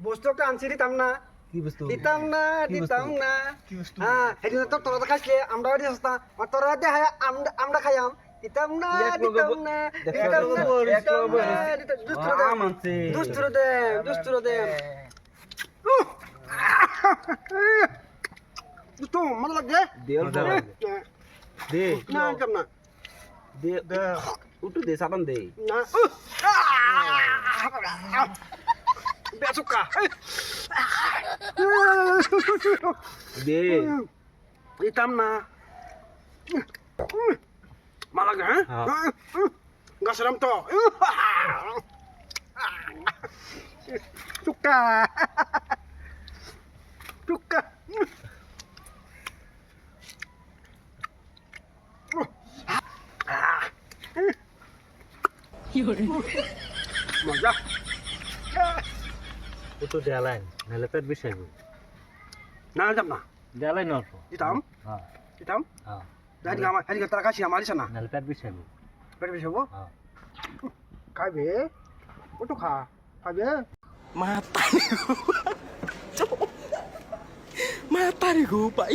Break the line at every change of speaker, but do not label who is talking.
বস্তু একটা আনছি দিতাম না
কি বস্তু
দিতাম না
কি বস্তু?
দিতাম না
কি বস্তু?
হ্যাঁ এদিন তো তোরা তো খাইছিলে আমরা ওই সস্তা আর তোরা দেখায় আমরা খাইয়াম দিতাম না
এক
দিতাম
লগো-
না
দেখো,
দিতাম
এক
না
লগো- এক
দিতাম
লগো
না
বলিস।
দুষ্টুর দেম
আম আনছে।
দুষ্টুর দেম দুষ্টু মজা লাগে
দেল
মজা
বল।
লাগে।
দে
না দিতাম না
দে উঠু দে সাবান দে
না বেসুকা
দে
দিতাম না মালাগে হ্যাঁ
হ্যাঁ।
গাছরাম তো চুক্কা চুক্কা মজা
উঠো দেয়ালাই নাহলে পেট বিষাইব
না যাব না
দেয়ালাই নল্প
দিতাম
হ্যাঁ
দিতাম
হ্যাঁ
দাদি আমার হারিকে তারা কাছি আমার না
নাহলে পেট বিষাইব
পেট বেশ হবো
হ্যাঁ
খাইবে ওটু খা খাইবে
mata ni gua pai